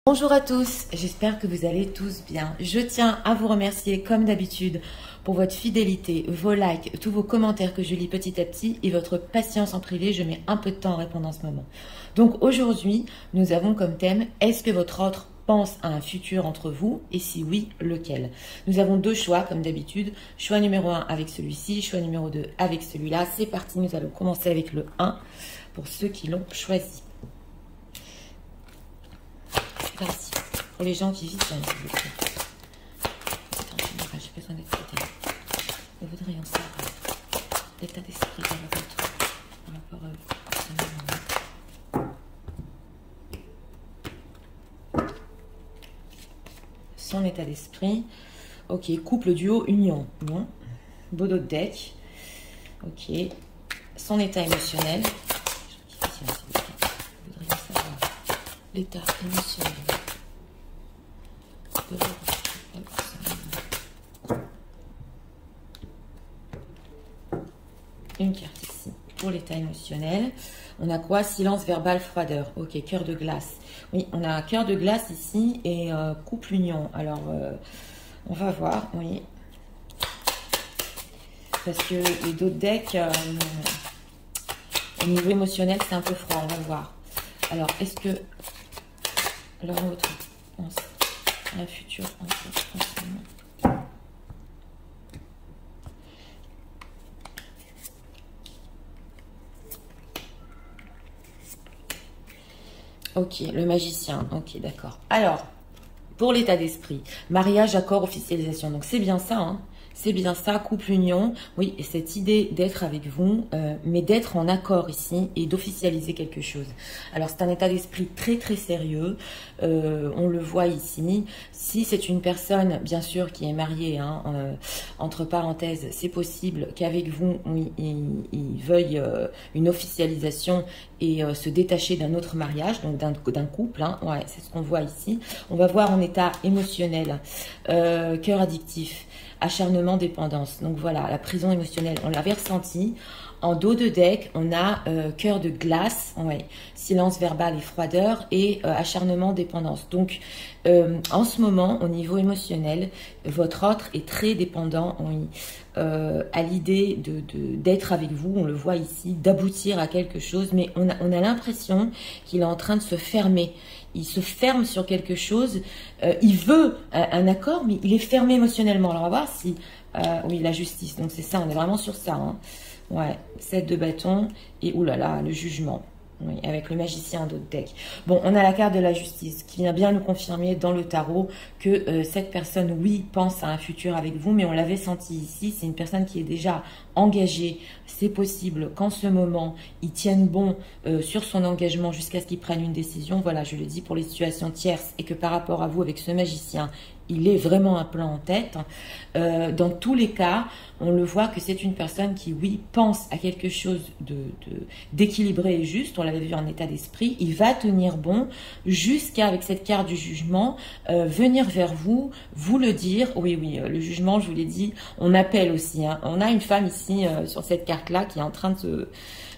Bonjour à tous, j'espère que vous allez tous bien. Je tiens à vous remercier comme d'habitude pour votre fidélité, vos likes, tous vos commentaires que je lis petit à petit et votre patience en privé. Je mets un peu de temps à répondre en ce moment. Donc aujourd'hui, nous avons comme thème « Est-ce que votre autre pense à un futur entre vous et si oui, lequel ?» Nous avons deux choix comme d'habitude. Choix numéro 1 avec celui-ci, choix numéro 2 avec celui-là. C'est parti, nous allons commencer avec le 1 pour ceux qui l'ont choisi. Merci. Pour les gens qui vivent, s'il vous plaît. J'ai besoin d'être côté. Je voudrais en savoir l'état d'esprit de l'autre par rapport à son état d'esprit. Ok, couple, duo, union. Bon. Beau dos de deck. Ok. Son état émotionnel. Je voudrais en savoir l'état émotionnel de la personne. Une carte ici pour l'état émotionnel. On a quoi? Silence verbal, froideur. Ok, cœur de glace. Oui, on a un cœur de glace ici et couple union. Alors, on va voir, oui. Parce que les deux decks, au niveau émotionnel, c'est un peu froid. On va voir. Alors, est-ce que l'un ou l'autre pense à un futur ensemble? Ok, le magicien. Ok, d'accord. Alors, pour l'état d'esprit, mariage, accord, officialisation. Donc, c'est bien ça, hein. C'est bien ça, couple union. Oui, et cette idée d'être avec vous, mais d'être en accord ici et d'officialiser quelque chose. Alors, c'est un état d'esprit très, très sérieux. On le voit ici. Si c'est une personne, bien sûr, qui est mariée, hein, entre parenthèses, c'est possible qu'avec vous, oui, il veuille une officialisation et se détacher d'un autre mariage, donc d'un couple. Hein. Ouais, c'est ce qu'on voit ici. On va voir en état émotionnel, cœur addictif, acharnement, dépendance. Donc voilà, la prison émotionnelle, on l'avait ressenti. En dos de deck, on a cœur de glace, ouais, silence verbal et froideur et acharnement, dépendance. Donc, en ce moment, au niveau émotionnel, votre autre est très dépendant, oui, à l'idée d'être avec vous. On le voit ici, d'aboutir à quelque chose, mais on a l'impression qu'il est en train de se fermer. Il se ferme sur quelque chose. Il veut un accord, mais il est fermé émotionnellement. Alors, on va voir si... oui, la justice. Donc, c'est ça, on est vraiment sur ça, hein. Ouais, 7 de bâton et oulala, le jugement. Oui, avec le magicien d'autres deck. Bon, on a la carte de la justice qui vient bien nous confirmer dans le tarot que cette personne, oui, pense à un futur avec vous, mais on l'avait senti ici. C'est une personne qui est déjà engagée. C'est possible qu'en ce moment, il tienne bon sur son engagement jusqu'à ce qu'il prenne une décision. Voilà, je le dis pour les situations tierces et que par rapport à vous, avec ce magicien, il est vraiment un plan en tête. Dans tous les cas, on le voit que c'est une personne qui, oui, pense à quelque chose d'équilibré et juste. On l'avait vu en état d'esprit. Il va tenir bon jusqu'à, avec cette carte du jugement, venir vers vous, vous le dire. Oui, oui, le jugement, je vous l'ai dit, on appelle aussi. Hein. On a une femme ici, sur cette carte-là, qui est en train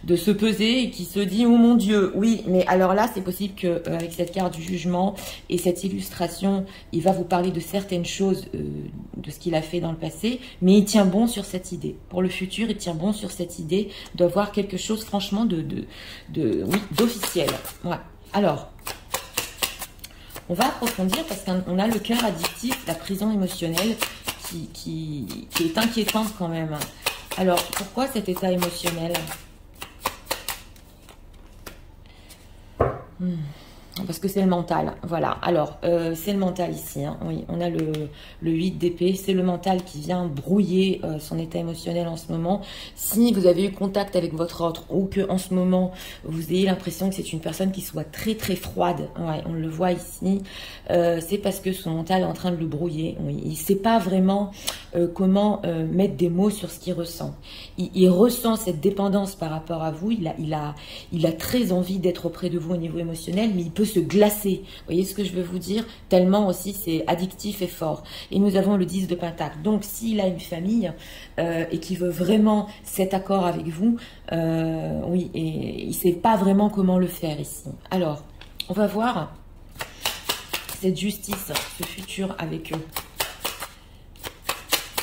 de se peser et qui se dit « Oh mon Dieu !» Oui, mais alors là, c'est possible qu'avec cette carte du jugement et cette illustration, il va vous parler de certaines choses de ce qu'il a fait dans le passé, mais il tient bon sur cette idée. Pour le futur, il tient bon sur cette idée d'avoir quelque chose franchement d'officiel. Ouais. Alors, on va approfondir parce qu'on a le cœur addictif, la prison émotionnelle qui est inquiétante quand même. Alors, pourquoi cet état émotionnel ? Parce que c'est le mental, voilà. Alors, c'est le mental ici, hein. Oui, on a le 8 d'épée, c'est le mental qui vient brouiller son état émotionnel en ce moment. Si vous avez eu contact avec votre autre ou que en ce moment, vous ayez l'impression que c'est une personne qui soit très très froide, ouais, on le voit ici, c'est parce que son mental est en train de le brouiller. Oui, il ne sait pas vraiment comment mettre des mots sur ce qu'il ressent. Il ressent cette dépendance par rapport à vous, il a très envie d'être auprès de vous au niveau émotionnel, mais il peut se glacer. Vous voyez ce que je veux vous dire? Tellement aussi c'est addictif et fort. Et nous avons le 10 de Pentacle. Donc s'il a une famille et qu'il veut vraiment cet accord avec vous, oui, et il ne sait pas vraiment comment le faire ici. Alors, on va voir cette justice, ce futur avec eux.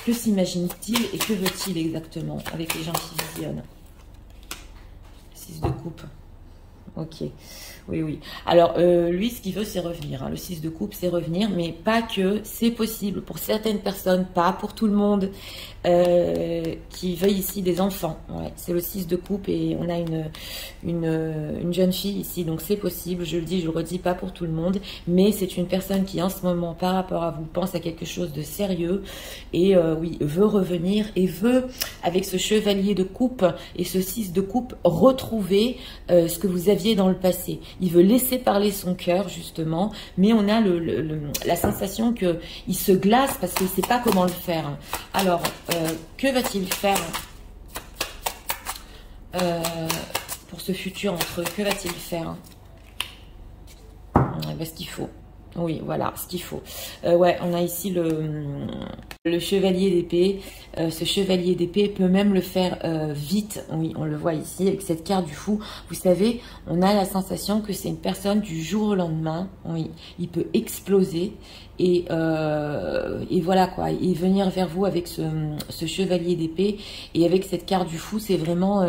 Que s'imagine-t-il et que veut-il exactement avec les gens qui visionnent? 6 de coupe. Ok, oui, oui. Alors, lui, ce qu'il veut, c'est revenir. Hein. Le 6 de coupe, c'est revenir, mais pas que. C'est possible pour certaines personnes, pas pour tout le monde, qui veuillent ici des enfants. Ouais, c'est le 6 de coupe et on a une jeune fille ici, donc c'est possible. Je le dis, je le redis, pas pour tout le monde, mais c'est une personne qui, en ce moment, par rapport à vous, pense à quelque chose de sérieux et, oui, veut revenir et veut, avec ce chevalier de coupe et ce 6 de coupe, retrouver ce que vous aviez dans le passé. Il veut laisser parler son cœur, justement, mais on a la sensation qu'il se glace parce qu'il ne sait pas comment le faire. Alors, que va-t-il faire pour ce futur entre eux? Que va-t-il faire? Ce qu'il faut. Oui, voilà, ce qu'il faut. Ouais, on a ici le chevalier d'épée. Ce chevalier d'épée peut même le faire vite. Oui, on le voit ici avec cette carte du fou. Vous savez, on a la sensation que c'est une personne du jour au lendemain. Oui, il peut exploser et voilà quoi. Et venir vers vous avec ce chevalier d'épée et avec cette carte du fou, c'est vraiment...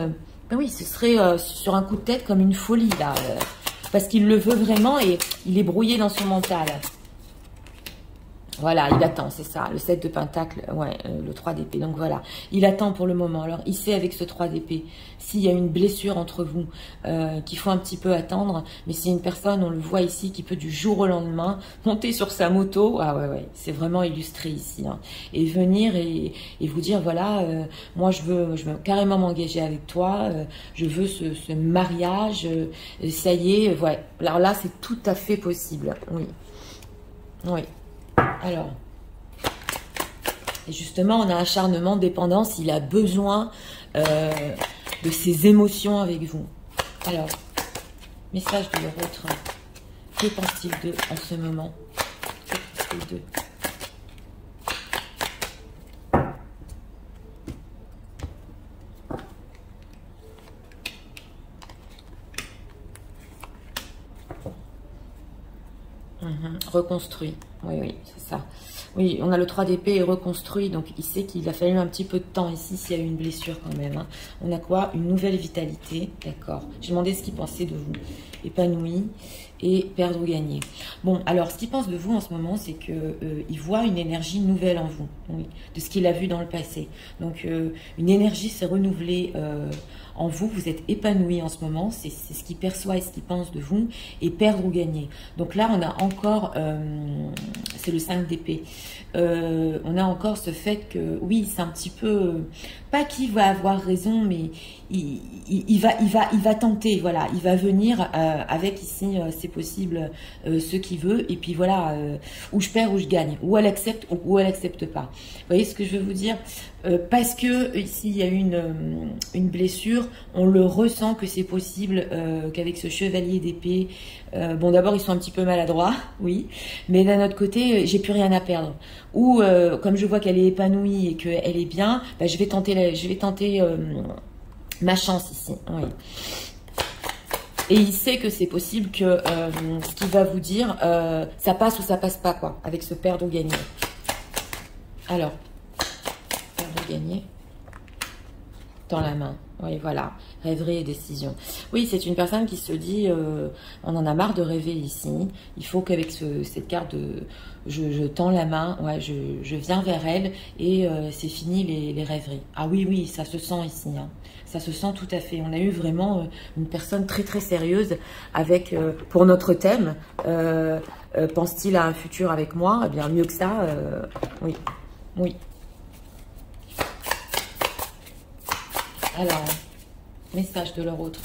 oui, ce serait sur un coup de tête comme une folie là. Parce qu'il le veut vraiment et il est brouillé dans son mental. Voilà, il attend, c'est ça. Le 7 de pentacle, ouais, le 3 d'épée. Donc voilà, il attend pour le moment. Alors, il sait avec ce 3 d'épée, s'il y a une blessure entre vous, qu'il faut un petit peu attendre. Mais c'est une personne, on le voit ici, qui peut du jour au lendemain monter sur sa moto. Ah ouais, ouais, c'est vraiment illustré ici. Hein, et venir et vous dire, voilà, moi je veux carrément m'engager avec toi. Je veux ce mariage. Ça y est, ouais. Alors là, c'est tout à fait possible. Oui. Oui. Alors, et justement, on a acharnement, dépendance, il a besoin de ses émotions avec vous. Alors, message de leur autre. Que pense-t-il d'eux en ce moment? Que pense-t-il d'eux? Reconstruit. Oui, oui, c'est ça. Oui, on a le 3 d'épée et reconstruit, donc il sait qu'il a fallu un petit peu de temps ici s'il y a eu une blessure quand même. Hein. On a quoi? Une nouvelle vitalité, d'accord. J'ai demandé ce qu'il pensait de vous. Épanoui et perdre ou gagner. Bon, alors ce qu'il pense de vous en ce moment, c'est que il voit une énergie nouvelle en vous, oui, de ce qu'il a vu dans le passé. Donc une énergie s'est renouvelée en vous, vous êtes épanoui en ce moment, c'est ce qu'il perçoit et ce qu'il pense de vous, et perdre ou gagner. Donc là, on a encore, c'est le 5 d'épée, on a encore ce fait que, oui, c'est un petit peu, pas qu'il va avoir raison, mais il va tenter, voilà, il va venir avec ici, c'est possible, ce qu'il veut, et puis voilà, ou je perds ou je gagne, ou elle accepte ou elle accepte pas. Vous voyez ce que je veux vous dire? Parce que ici il y a eu une blessure, on le ressent que c'est possible qu'avec ce chevalier d'épée, bon d'abord ils sont un petit peu maladroits, oui, mais d'un autre côté j'ai plus rien à perdre. Ou comme je vois qu'elle est épanouie et qu'elle est bien, bah, je vais tenter ma chance ici, oui. Et il sait que c'est possible que ce qu'il va vous dire, ça passe ou ça passe pas quoi, avec ce perdre ou gagner. Alors. Gagner dans la main, oui, voilà, rêverie et décision. Oui, c'est une personne qui se dit on en a marre de rêver ici, il faut qu'avec cette carte de je tends la main, ouais, je viens vers elle et c'est fini les rêveries. Ah oui, oui, ça se sent ici, hein. Ça se sent tout à fait. On a eu vraiment une personne très très sérieuse avec, pour notre thème, pense-t-il à un futur avec moi? Eh bien, mieux que ça, oui, oui. Alors, message de leur autre.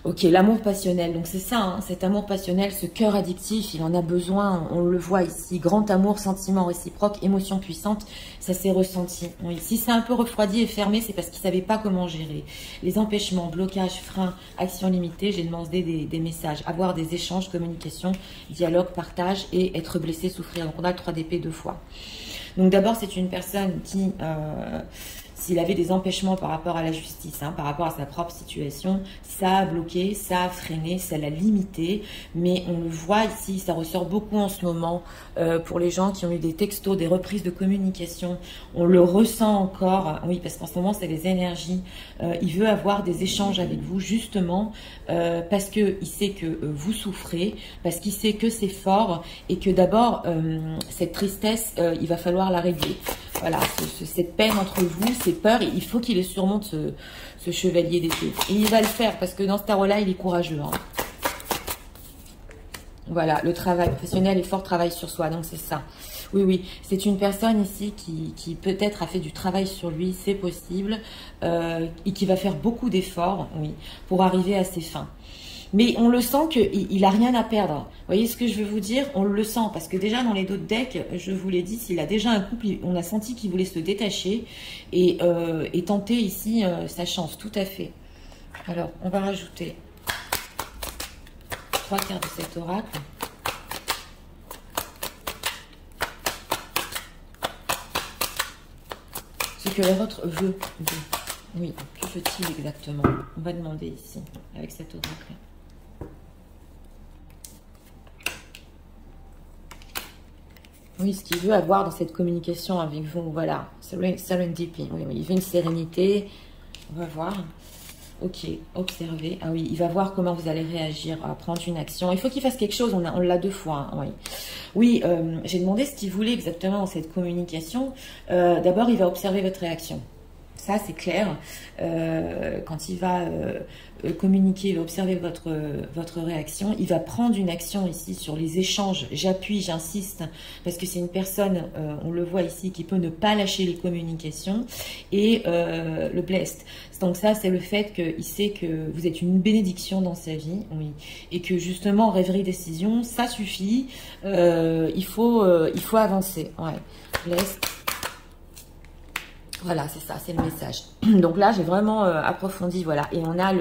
Ok, l'amour passionnel. Donc c'est ça, hein, cet amour passionnel, ce cœur addictif, il en a besoin. On le voit ici. Grand amour, sentiment réciproque, émotion puissante. Ça s'est ressenti. Oui, si c'est un peu refroidi et fermé, c'est parce qu'il ne savait pas comment gérer. Les empêchements, blocages, freins, actions limitées. J'ai demandé des messages. Avoir des échanges, communication, dialogue, partage et être blessé, souffrir. Donc on a le 3 d'épée 2 fois. Donc d'abord, c'est une personne s'il avait des empêchements par rapport à la justice, hein, par rapport à sa propre situation, ça a bloqué, ça a freiné, ça l'a limité. Mais on le voit ici, ça ressort beaucoup en ce moment pour les gens qui ont eu des textos, des reprises de communication. On le ressent encore, oui, parce qu'en ce moment, c'est les énergies. Il veut avoir des échanges avec vous, justement, parce qu'il sait que vous souffrez, parce qu'il sait que c'est fort et que d'abord, cette tristesse, il va falloir la régler. Voilà, cette peine entre vous, ces peurs, il faut qu'il surmonte ce chevalier d'épée. Et il va le faire, parce que dans ce tarot-là, il est courageux. Hein. Voilà, le travail professionnel et fort travail sur soi, donc c'est ça. Oui, oui, c'est une personne ici qui peut-être a fait du travail sur lui, c'est possible, et qui va faire beaucoup d'efforts, oui, pour arriver à ses fins. Mais on le sent qu'il n'a rien à perdre. Vous voyez ce que je veux vous dire? On le sent, parce que déjà dans les d'autres decks, je vous l'ai dit, s'il a déjà un couple, on a senti qu'il voulait se détacher et tenter ici sa chance, tout à fait. Alors, on va rajouter 3 cartes de cet oracle. Ce que l'autre veut. Oui, que veut-il exactement? On va demander ici, avec cet oracle. Oui, ce qu'il veut avoir dans cette communication avec vous, voilà. Serendipity, oui, il veut une sérénité. On va voir. Ok, observez. Ah oui, il va voir comment vous allez réagir à prendre une action. Il faut qu'il fasse quelque chose, on l'a 2 fois. Hein, oui, oui j'ai demandé ce qu'il voulait exactement dans cette communication. D'abord, il va observer votre réaction. Ça, c'est clair. Quand il va communiquer, il va observer votre réaction. Il va prendre une action ici sur les échanges. J'appuie, j'insiste, parce que c'est une personne, on le voit ici, qui peut ne pas lâcher les communications. Et le blessed. Donc ça, c'est le fait qu'il sait que vous êtes une bénédiction dans sa vie. Oui. Et que justement, rêverie, décision, ça suffit. Il faut avancer. Ouais. Blessed. Voilà, c'est ça, c'est le message. Donc là, j'ai vraiment approfondi, voilà. Et on a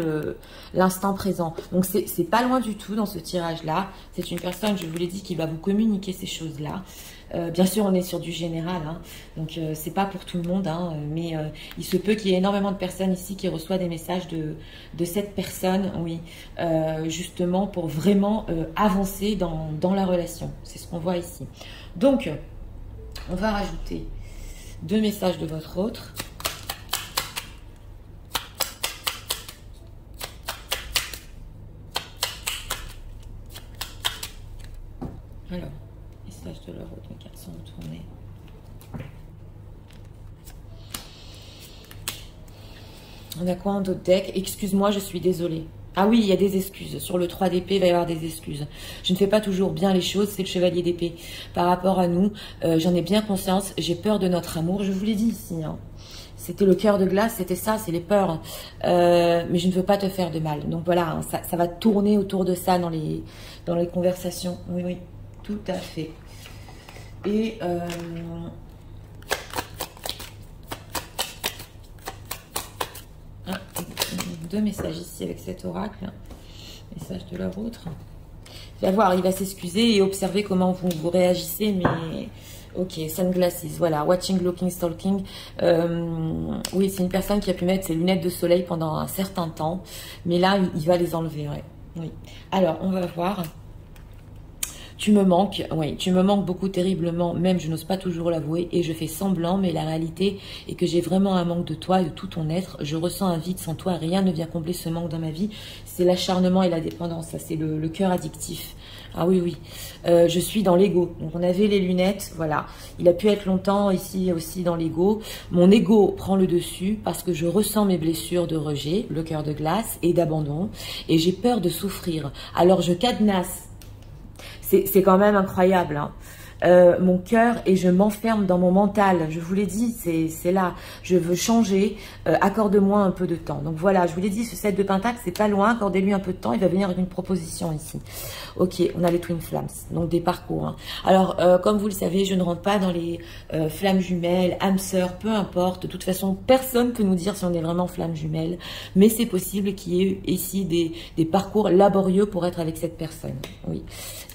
l'instant présent. Donc, c'est pas loin du tout dans ce tirage-là. C'est une personne, je vous l'ai dit, qui va vous communiquer ces choses-là. Bien sûr, on est sur du général, hein. Donc c'est pas pour tout le monde, hein, mais il se peut qu'il y ait énormément de personnes ici qui reçoivent des messages de cette personne, oui, justement pour vraiment avancer dans la relation. C'est ce qu'on voit ici. Donc, on va rajouter 2 messages de votre autre. Alors, message de leur autre, mes cartes sont retournées. On a quoi en d'autres decks? Excuse-moi, je suis désolée. Ah oui, il y a des excuses. Sur le 3 d'épée, il va y avoir des excuses. Je ne fais pas toujours bien les choses, c'est le chevalier d'épée. Par rapport à nous, j'en ai bien conscience, j'ai peur de notre amour. Je vous l'ai dit ici, hein. C'était le cœur de glace, c'était ça, c'est les peurs. Mais je ne veux pas te faire de mal. Donc voilà, hein, ça va tourner autour de ça dans les conversations. Oui, oui, tout à fait. Et... 2 messages ici avec cet oracle. Message de leur autre. Il va voir, il va s'excuser et observer comment vous réagissez, mais... Ok, sunglasses, voilà, watching, looking, stalking. Oui, c'est une personne qui a pu mettre ses lunettes de soleil pendant un certain temps, mais là, il va les enlever, ouais. Oui. Alors, on va voir. Tu me manques, oui, tu me manques beaucoup terriblement, même je n'ose pas toujours l'avouer, et je fais semblant, mais la réalité est que j'ai vraiment un manque de toi et de tout ton être. Je ressens un vide sans toi, rien ne vient combler ce manque dans ma vie. C'est l'acharnement et la dépendance, ça c'est le cœur addictif. Ah oui, oui, je suis dans l'ego. Donc on avait les lunettes, voilà. Il a pu être longtemps ici aussi dans l'ego. Mon ego prend le dessus parce que je ressens mes blessures de rejet, le cœur de glace et d'abandon, et j'ai peur de souffrir. Alors je cadenasse. C'est quand même incroyable, hein. Mon cœur et je m'enferme dans mon mental. Je vous l'ai dit, c'est là. Je veux changer. Accorde-moi un peu de temps. Donc voilà, je vous l'ai dit, ce 7 de Pentacle, c'est pas loin. Accordez-lui un peu de temps. Il va venir avec une proposition ici. Ok, on a les Twin Flames, donc des parcours. Hein. Alors, comme vous le savez, je ne rentre pas dans les flammes jumelles, âmes sœurs, peu importe. De toute façon, personne ne peut nous dire si on est vraiment flammes jumelles. Mais c'est possible qu'il y ait ici des parcours laborieux pour être avec cette personne. Oui.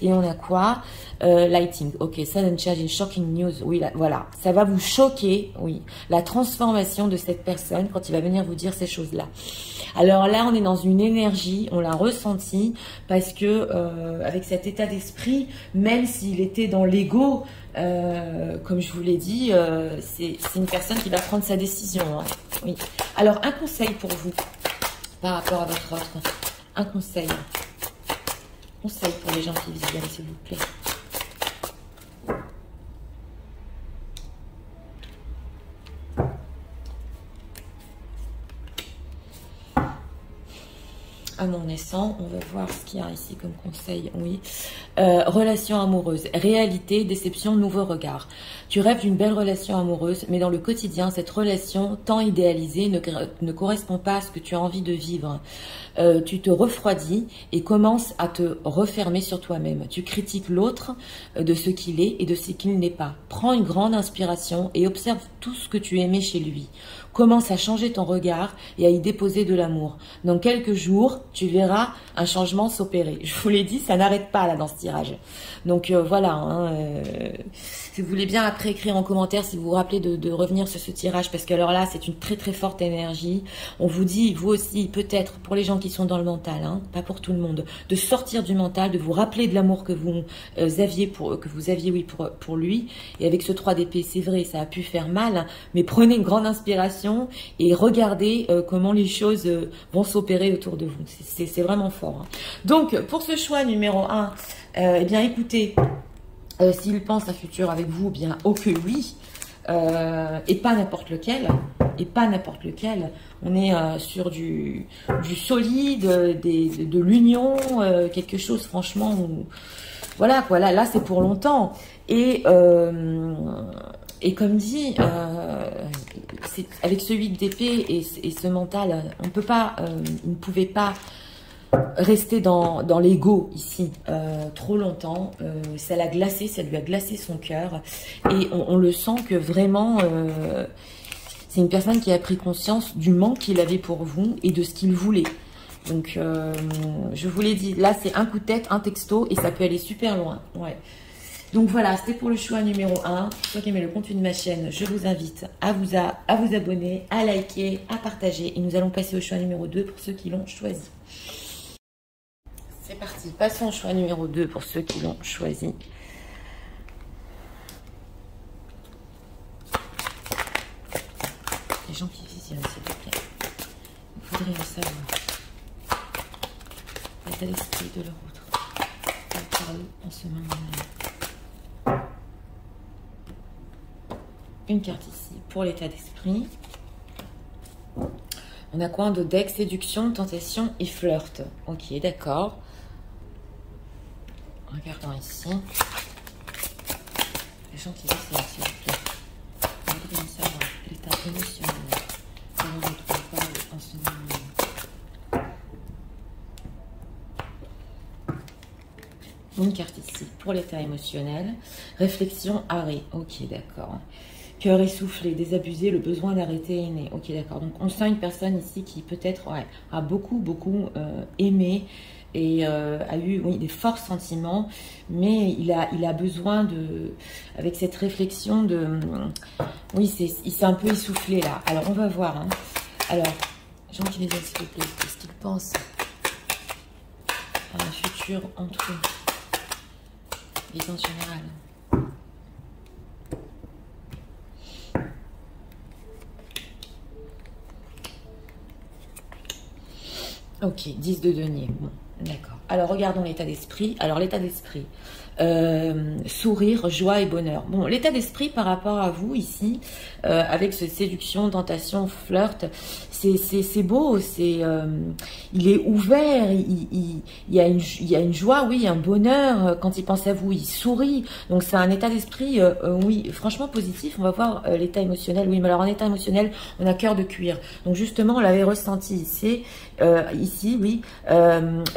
Et on a quoi? Lighting. Ok, sudden change in shocking news. Oui, là, voilà, ça va vous choquer, oui, la transformation de cette personne quand il va venir vous dire ces choses-là. Alors là, on est dans une énergie, on l'a ressenti, parce que avec cet état d'esprit, même s'il était dans l'ego, comme je vous l'ai dit, c'est une personne qui va prendre sa décision. Hein. Oui. Alors, un conseil pour vous, par rapport à votre offre, un conseil. Conseil pour les gens qui visionnent, s'il vous plaît. À mon naissant, on va voir ce qu'il y a ici comme conseil. Oui. Relation amoureuse. Réalité, déception, nouveau regard. Tu rêves d'une belle relation amoureuse, mais dans le quotidien, cette relation tant idéalisée ne correspond pas à ce que tu as envie de vivre. Tu te refroidis et commences à te refermer sur toi-même. Tu critiques l'autre de ce qu'il est et de ce qu'il n'est pas. Prends une grande inspiration et observe tout ce que tu aimais chez lui. Commence à changer ton regard et à y déposer de l'amour. Dans quelques jours, tu verras un changement s'opérer. Je vous l'ai dit, ça n'arrête pas là dans ce tirage. Donc voilà, hein, si vous voulez bien après écrire en commentaire si vous vous rappelez de revenir sur ce tirage, parce que alors là c'est une très très forte énergie. On vous dit, vous aussi, peut-être pour les gens qui sont dans le mental, hein, pas pour tout le monde, de sortir du mental, de vous rappeler de l'amour que vous aviez pour lui. Et avec ce 3 d'épée, c'est vrai, ça a pu faire mal, mais prenez une grande inspiration et regardez comment les choses vont s'opérer autour de vous. C'est vraiment fort. Hein. Donc pour ce choix numéro 1, eh bien écoutez, s'il pense un futur avec vous, bien ok oui, et pas n'importe lequel, on est sur du solide, de l'union, quelque chose franchement où, voilà quoi, là c'est pour longtemps, et comme dit, avec ce 8 d'épée et ce mental, on peut pas, il ne pouvait pas rester dans l'ego ici trop longtemps. Ça l'a glacé, ça lui a glacé son cœur, et on le sent que vraiment c'est une personne qui a pris conscience du manque qu'il avait pour vous et de ce qu'il voulait. Donc je vous l'ai dit, là c'est un coup de tête, un texto, et ça peut aller super loin. Ouais. Donc voilà, c'était pour le choix numéro 1. Si vous aimez le contenu de ma chaîne, je vous invite à vous abonner, à liker, à partager, et nous allons passer au choix numéro 2 pour ceux qui l'ont choisi. C'est parti, passons au choix numéro 2 pour ceux qui l'ont choisi. Les gens qui visionnent, s'il vous plaît. Il faudrait le savoir. L'état d'esprit de leur autre. Parle en ce moment-là. Une carte ici pour l'état d'esprit. On a quoi en dos deck? Séduction, tentation et flirt. Ok, d'accord. Regardons ici. Les gens qui disent ça, s'il vous plaît. On va savoir l'état émotionnel. Comment votre parole en ce moment. Une carte ici pour l'état émotionnel. Réflexion, arrêt. Ok, d'accord. Cœur essoufflé, désabusé, le besoin d'arrêter est né. Ok, d'accord. Donc, on sent une personne ici qui peut-être a beaucoup aimé et a eu des forts sentiments, mais il a besoin de, avec cette réflexion de, il s'est un peu essoufflé là. Alors on va voir. Hein. Alors, gens qui les aiment, s'il vous plaît, qu'est-ce qu'ils pensent à un futur entre eux, vision générale. Ok, 10 de denier. Bon, d'accord. Alors, regardons l'état d'esprit. Alors, l'état d'esprit, sourire, joie et bonheur. Bon, l'état d'esprit par rapport à vous ici, avec ce séduction, tentation, flirt, c'est beau, il est ouvert, il y a une joie, oui, un bonheur. Quand il pense à vous, il sourit. Donc, c'est un état d'esprit, oui, franchement positif. On va voir l'état émotionnel. Oui, mais alors en état émotionnel, on a cœur de cuir. Donc, justement, on l'avait ressenti ici. Ici, oui,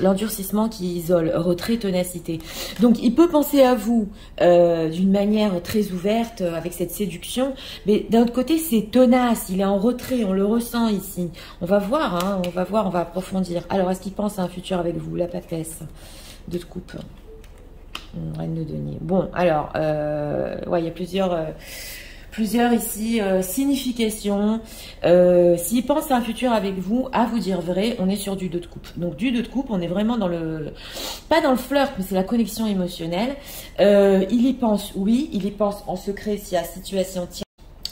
l'endurcissement qui isole, retrait, ténacité. Donc, il peut penser à vous d'une manière très ouverte, avec cette séduction, mais d'un autre côté, c'est tenace, il est en retrait, on le ressent ici. On va voir, hein, on va approfondir. Alors, est-ce qu'il pense à un futur avec vous? La papesse de coupe. Reine de denier. Bon, alors, ouais, il y a plusieurs ici significations. S'il pense à un futur avec vous, à vous dire vrai, on est sur du 2 de coupe. Donc du 2 de coupe, on est vraiment dans le... Pas dans le flirt, mais c'est la connexion émotionnelle. Il y pense, oui, il y pense en secret si la situation tient.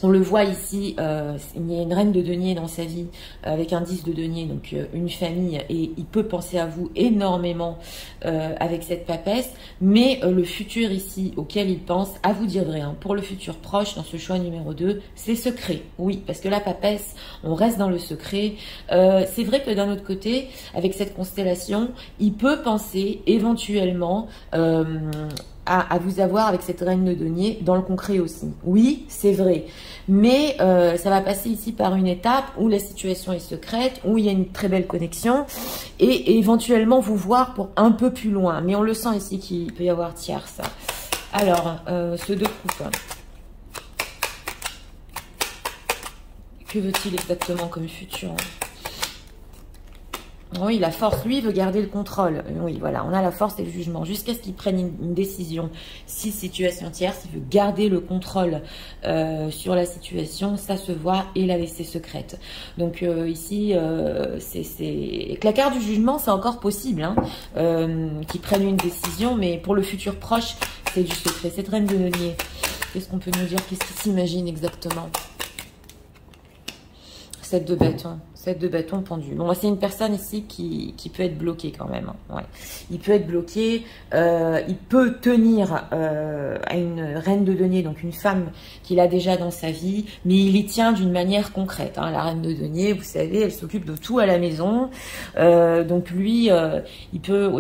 On le voit ici, il y a une reine de denier dans sa vie avec un 10 de denier, donc une famille, et il peut penser à vous énormément avec cette papesse, mais le futur ici auquel il pense, à vous dire vrai, hein, pour le futur proche, dans ce choix numéro 2, c'est secret, oui, parce que la papesse, on reste dans le secret. C'est vrai que d'un autre côté, avec cette constellation, il peut penser éventuellement... à vous avoir avec cette reine de denier dans le concret aussi. Oui, c'est vrai. Mais ça va passer ici par une étape où la situation est secrète, où il y a une très belle connexion et éventuellement vous voir pour un peu plus loin. Mais on le sent ici qu'il peut y avoir tierce. Alors, ce 2 de coupe. Que veut-il exactement comme futur ? Oui, la force, lui, veut garder le contrôle. Oui, voilà, on a la force et le jugement. Jusqu'à ce qu'il prenne une décision. Si situation tierce, il veut garder le contrôle sur la situation, ça se voit, et la laisser secrète. Donc ici, avec la carte du jugement, c'est encore possible hein, qu'il prenne une décision, mais pour le futur proche, c'est du secret. Cette reine de denier, qu'est-ce qu'on peut nous dire? Qu'est-ce qu'il s'imagine exactement? 7 de bâton. 7 de bâton pendu. Bon, c'est une personne ici qui peut être bloquée quand même. Ouais. Il peut être bloqué. Il peut tenir à une reine de denier, donc une femme qu'il a déjà dans sa vie, mais il y tient d'une manière concrète. Hein. La reine de denier, vous savez, elle s'occupe de tout à la maison. Donc lui, il peut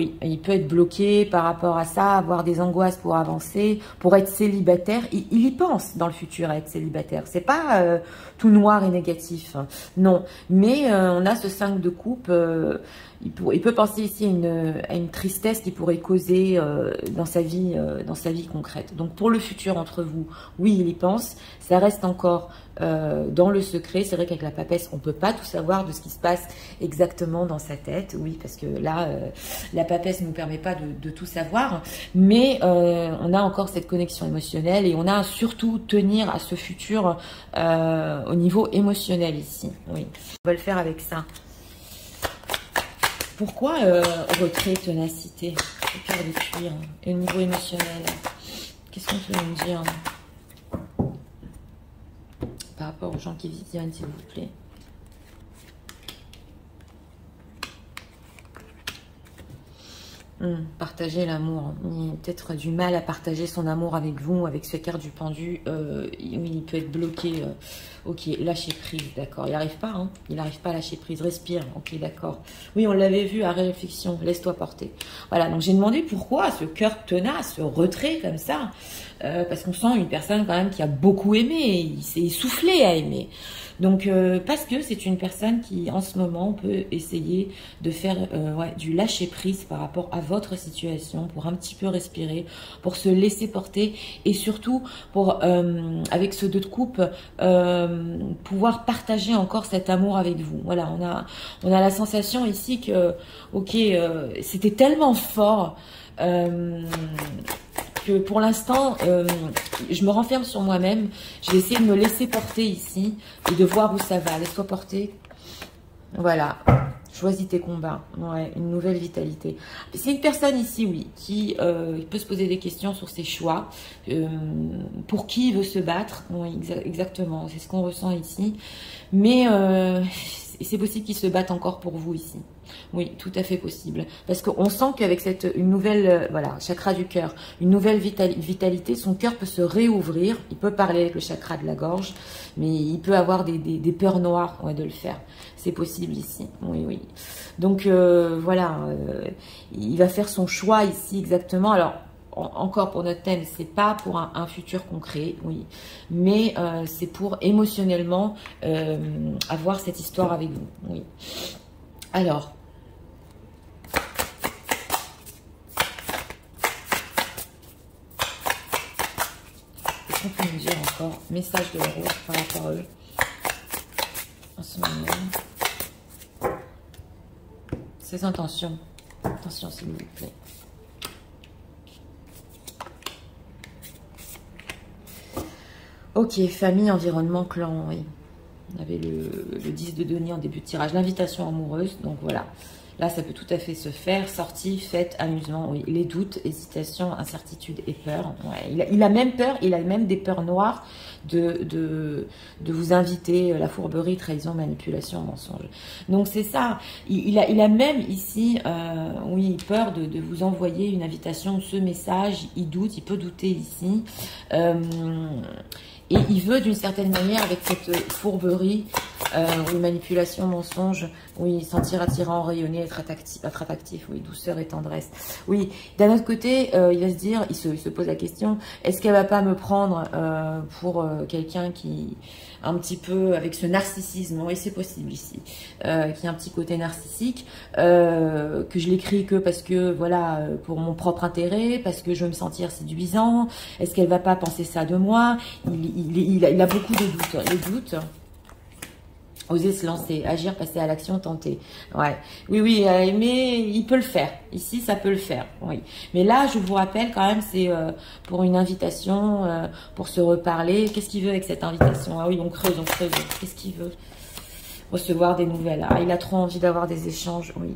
être bloqué par rapport à ça, avoir des angoisses pour avancer, pour être célibataire. Il y pense dans le futur à être célibataire. C'est pas tout noir et négatif. Hein. Non, mais on a ce 5 de coupe, il peut penser ici à une tristesse qui pourrait causer dans sa vie concrète. Donc pour le futur entre vous, oui, il y pense, ça reste encore dans le secret. C'est vrai qu'avec la papesse, on ne peut pas tout savoir de ce qui se passe exactement dans sa tête, oui, parce que là, la papesse ne nous permet pas de tout savoir, mais on a encore cette connexion émotionnelle et on a surtout tenir à ce futur au niveau émotionnel ici, oui. On va le faire avec ça. Pourquoi retrait, ténacité, le cœur de cuir et au niveau émotionnel? Qu'est-ce qu'on peut nous dire par rapport aux gens qui visionnent, s'il vous plaît? Partager l'amour. Il a peut-être du mal à partager son amour avec vous, avec ce carte du pendu. Il peut être bloqué. Ok, lâcher prise, d'accord. Il n'arrive pas, hein. Il n'arrive pas à lâcher prise. Respire, ok, d'accord. Oui, on l'avait vu à réflexion. Laisse-toi porter. Voilà, donc j'ai demandé pourquoi ce cœur tenace, ce retrait comme ça. Parce qu'on sent une personne quand même qui a beaucoup aimé. Il s'est essoufflé à aimer. Donc, parce que c'est une personne qui, en ce moment, peut essayer de faire du lâcher-prise par rapport à votre situation, pour un petit peu respirer, pour se laisser porter, et surtout, pour, avec ce 2 de coupe, pouvoir partager encore cet amour avec vous. Voilà, on a la sensation ici que, ok, c'était tellement fort, que pour l'instant, je me renferme sur moi-même. Je vais essayer de me laisser porter ici et de voir où ça va. Laisse-toi porter. Voilà. Choisis tes combats. Ouais, une nouvelle vitalité. C'est une personne ici, oui, qui peut se poser des questions sur ses choix. Pour qui il veut se battre. Oui, exactement. C'est ce qu'on ressent ici. Mais c'est possible qu'il se batte encore pour vous ici. Oui, tout à fait possible. Parce qu'on sent qu'avec une nouvelle, voilà, chakra du cœur, une nouvelle vitalité, son cœur peut se réouvrir. Il peut parler avec le chakra de la gorge, mais il peut avoir des peurs noires de le faire. C'est possible ici. Oui, oui. Donc, voilà, il va faire son choix ici exactement. Alors, encore pour notre thème, c'est pas pour un futur concret, oui, mais c'est pour émotionnellement avoir cette histoire avec vous, oui. Alors, qu'est-ce qu'on peut nous dire encore? Message de la rose par rapport à eux en ce moment. Ses intentions. Attention, s'il vous plaît. Ok, famille, environnement, clan, oui. On avait le 10 de denier en début de tirage. L'invitation amoureuse, donc voilà. Là, ça peut tout à fait se faire. Sortie, fête, amusement, oui. Les doutes, hésitations, incertitudes et peur. Ouais, il a même peur, il a même des peurs noires de vous inviter, la fourberie, trahison, manipulation, mensonge. Donc c'est ça. Il a même ici, oui, peur de vous envoyer une invitation, ce message. Il doute, il peut douter ici. Et il veut d'une certaine manière, avec cette fourberie, oui, manipulation, mensonge, oui, sentir attirant, rayonner, être attractif, oui, douceur et tendresse. Oui, d'un autre côté, il va se dire, il se pose la question, est-ce qu'elle va pas me prendre pour quelqu'un qui, un petit peu, avec ce narcissisme, oui, c'est possible ici, qui a un petit côté narcissique, que je l'écris que parce que, voilà, pour mon propre intérêt, parce que je veux me sentir séduisant, est-ce qu'elle va pas penser ça de moi? Il a beaucoup de doutes, les doutes. Oser se lancer, agir, passer à l'action, tenter. Ouais. Oui, mais il peut le faire. Ici, ça peut le faire. Oui. Mais là, je vous rappelle quand même, c'est pour une invitation, pour se reparler. Qu'est-ce qu'il veut avec cette invitation? Ah oui, on creuse. Qu'est-ce qu'il veut? Recevoir des nouvelles. Ah, il a trop envie d'avoir des échanges. Oui.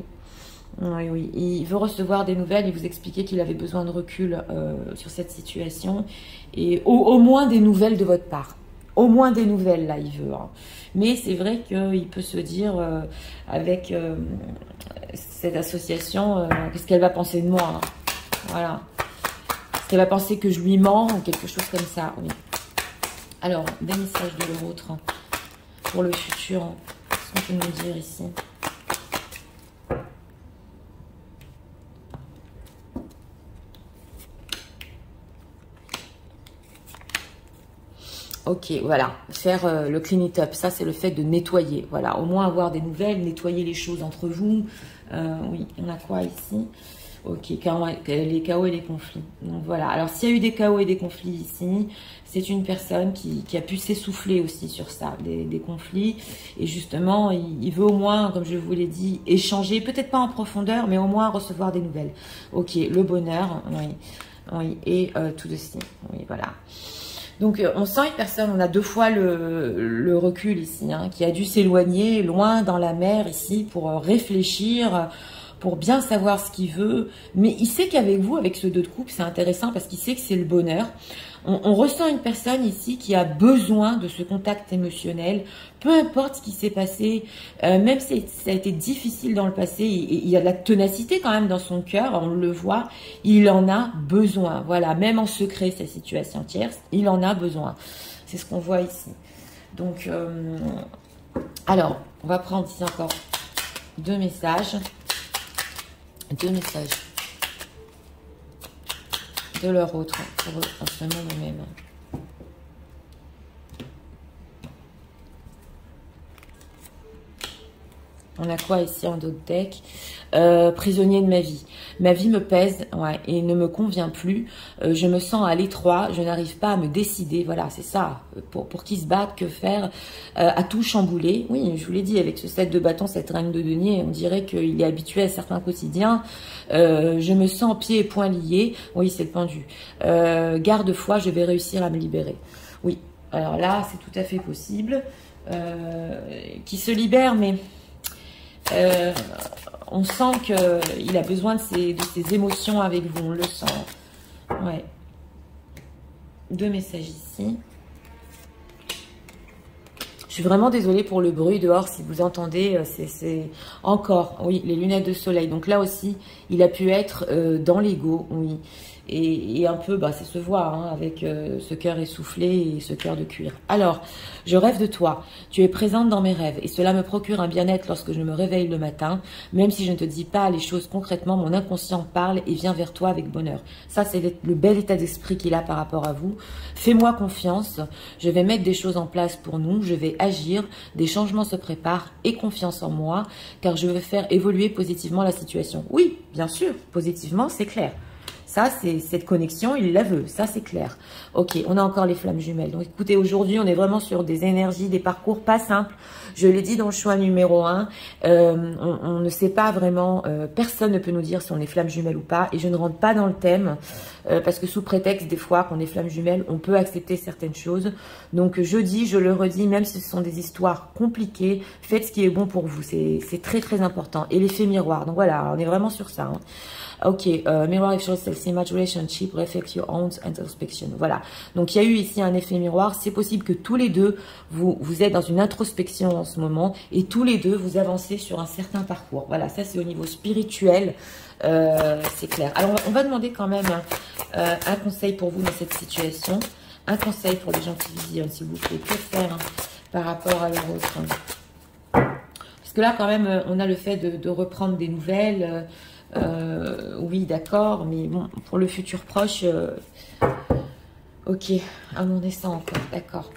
Oui. Il veut recevoir des nouvelles et vous expliquer qu'il avait besoin de recul sur cette situation. Et au moins des nouvelles de votre part. Au moins des nouvelles, là, il veut. Hein. Mais c'est vrai qu'il peut se dire, avec cette association, qu'est-ce qu'elle va penser de moi, hein. Voilà. Est-ce qu'elle va penser que je lui mens ou quelque chose comme ça, oui. Alors, des messages de l'autre hein, pour le futur. Hein. Qu'est-ce qu'on peut nous dire ici? Ok, voilà, faire le clean it up, ça c'est le fait de nettoyer, voilà, au moins avoir des nouvelles, nettoyer les choses entre vous. Oui, on a quoi ici? Ok, les chaos et les conflits. Donc voilà, alors s'il y a eu des chaos et des conflits ici, c'est une personne qui a pu s'essouffler aussi sur ça, des conflits. Et justement, il veut au moins, comme je vous l'ai dit, échanger, peut-être pas en profondeur, mais au moins recevoir des nouvelles. Ok, le bonheur, oui, et tout de suite, oui, voilà. Donc, on sent une personne, on a deux fois le recul ici, hein, qui a dû s'éloigner loin dans la mer ici pour réfléchir, pour bien savoir ce qu'il veut. Mais il sait qu'avec vous, avec ce 2 de coupe, c'est intéressant parce qu'il sait que c'est le bonheur. On ressent une personne ici qui a besoin de ce contact émotionnel, peu importe ce qui s'est passé, même si ça a été difficile dans le passé, il y a de la ténacité quand même dans son cœur, on le voit, il en a besoin. Voilà, même en secret, sa situation tierce, il en a besoin. C'est ce qu'on voit ici. Donc, alors, on va prendre ici encore 2 messages. 2 messages de leur autre pour eux en ce moment même. On a quoi ici en d'autres decks? Prisonnier de ma vie. Ma vie me pèse ouais, et ne me convient plus. Je me sens à l'étroit. Je n'arrive pas à me décider. Voilà, c'est ça. Pour qui se battre, que faire? À tout chambouler. Oui, je vous l'ai dit, avec ce 7 de bâton, cette reine de denier, on dirait qu'il est habitué à certains quotidiens. Je me sens pieds et poings liés. Oui, c'est le pendu. Garde-foi, je vais réussir à me libérer. Oui, alors là, c'est tout à fait possible. Qui se libère, mais... on sent qu'il a besoin de ses émotions avec vous, on le sent. Ouais. 2 messages ici. Je suis vraiment désolée pour le bruit dehors, si vous entendez, c'est encore, oui, les lunettes de soleil. Donc là aussi, il a pu être dans l'ego, oui. Et un peu, bah, ça se voit, hein, avec ce cœur essoufflé et ce cœur de cuir. Alors, je rêve de toi. Tu es présente dans mes rêves et cela me procure un bien-être lorsque je me réveille le matin. Même si je ne te dis pas les choses concrètement, mon inconscient parle et vient vers toi avec bonheur. Ça, c'est le bel état d'esprit qu'il a par rapport à vous. Fais-moi confiance. Je vais mettre des choses en place pour nous. Je vais agir. Des changements se préparent. Aie confiance en moi car je veux faire évoluer positivement la situation. Oui, bien sûr, positivement, c'est clair. Ça, c'est cette connexion, il la veut. Ça, c'est clair. Ok, on a encore les flammes jumelles. Donc, écoutez, aujourd'hui, on est vraiment sur des énergies, des parcours pas simples. Je l'ai dit dans le choix numéro 1. On ne sait pas vraiment, personne ne peut nous dire si on est flamme jumelle ou pas. Et je ne rentre pas dans le thème, parce que sous prétexte, des fois, qu'on est flamme jumelle, on peut accepter certaines choses. Donc, je dis, je le redis, même si ce sont des histoires compliquées, faites ce qui est bon pour vous. C'est très, très important. Et l'effet miroir. Donc, voilà, on est vraiment sur ça. Hein. Ok, mirror actual self-image relationship reflect your own introspection. Voilà. Donc, il y a eu ici un effet miroir. C'est possible que tous les deux, vous êtes dans une introspection en ce moment et tous les deux, vous avancez sur un certain parcours. Voilà, ça, c'est au niveau spirituel. C'est clair. Alors, on va demander quand même un conseil pour vous dans cette situation. Un conseil pour les gens qui visionnent, s'il vous plaît. Que faire par rapport à l'autre? Parce que là, quand même, on a le fait de reprendre des nouvelles. Oui, d'accord, mais bon, pour le futur proche, ok, à mon dessin encore, d'accord.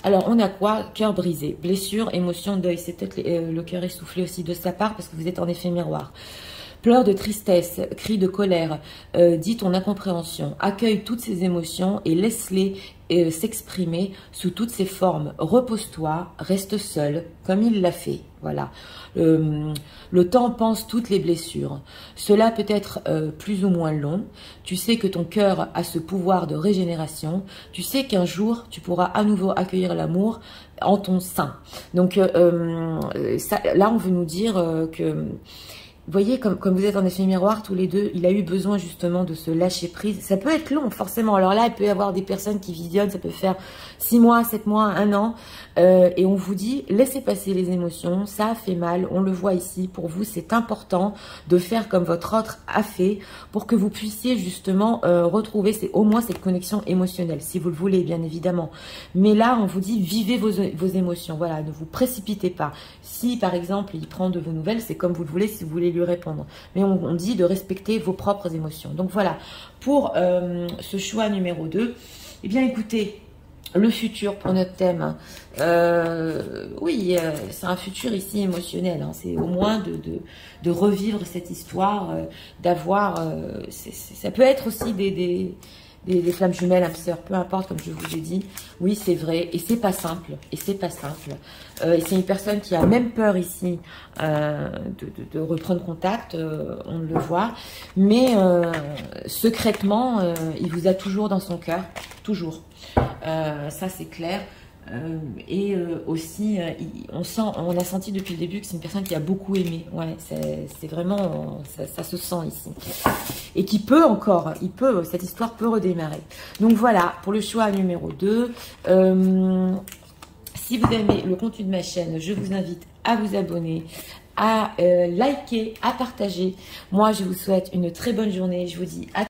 Alors, on a quoi? Cœur brisé, blessure, émotion, deuil. C'est peut-être le cœur essoufflé aussi de sa part parce que vous êtes en effet miroir. Pleurs de tristesse, cris de colère, dis ton incompréhension, accueille toutes ces émotions et laisse-les s'exprimer sous toutes ces formes. Repose-toi, reste seul, comme il l'a fait. Voilà. Le temps pense toutes les blessures. Cela peut être plus ou moins long. Tu sais que ton cœur a ce pouvoir de régénération. Tu sais qu'un jour, tu pourras à nouveau accueillir l'amour en ton sein. Donc, là, on veut nous dire que... Vous voyez, comme vous êtes en effet miroir, tous les deux, il a eu besoin justement de se lâcher prise. Ça peut être long, forcément. Alors là, il peut y avoir des personnes qui visionnent, ça peut faire 6 mois, 7 mois, 1 an. Et on vous dit, laissez passer les émotions, ça a fait mal, on le voit ici. Pour vous, c'est important de faire comme votre autre a fait pour que vous puissiez justement retrouver au moins cette connexion émotionnelle, si vous le voulez, bien évidemment. Mais là, on vous dit, vivez vos émotions. Voilà, ne vous précipitez pas. Si, par exemple, il prend de vos nouvelles, c'est comme vous le voulez, si vous voulez lui répondre. Mais on dit de respecter vos propres émotions. Donc voilà, pour ce choix numéro 2, eh bien écoutez, le futur pour notre thème, oui, c'est un futur ici émotionnel, hein, c'est au moins de revivre cette histoire, d'avoir, ça peut être aussi des flammes jumelles, âmes sœurs, peu importe, comme je vous ai dit. Oui, c'est vrai, et c'est pas simple, et c'est pas simple. Et c'est une personne qui a même peur ici de reprendre contact, on le voit. Mais secrètement, il vous a toujours dans son cœur, toujours. Ça, c'est clair. Et aussi, on a senti depuis le début que c'est une personne qui a beaucoup aimé. Ouais, c'est vraiment, ça se sent ici. Et qui peut encore, cette histoire peut redémarrer. Donc voilà, pour le choix numéro 2. Si vous aimez le contenu de ma chaîne, je vous invite à vous abonner, à liker, à partager. Moi, je vous souhaite une très bonne journée. Je vous dis à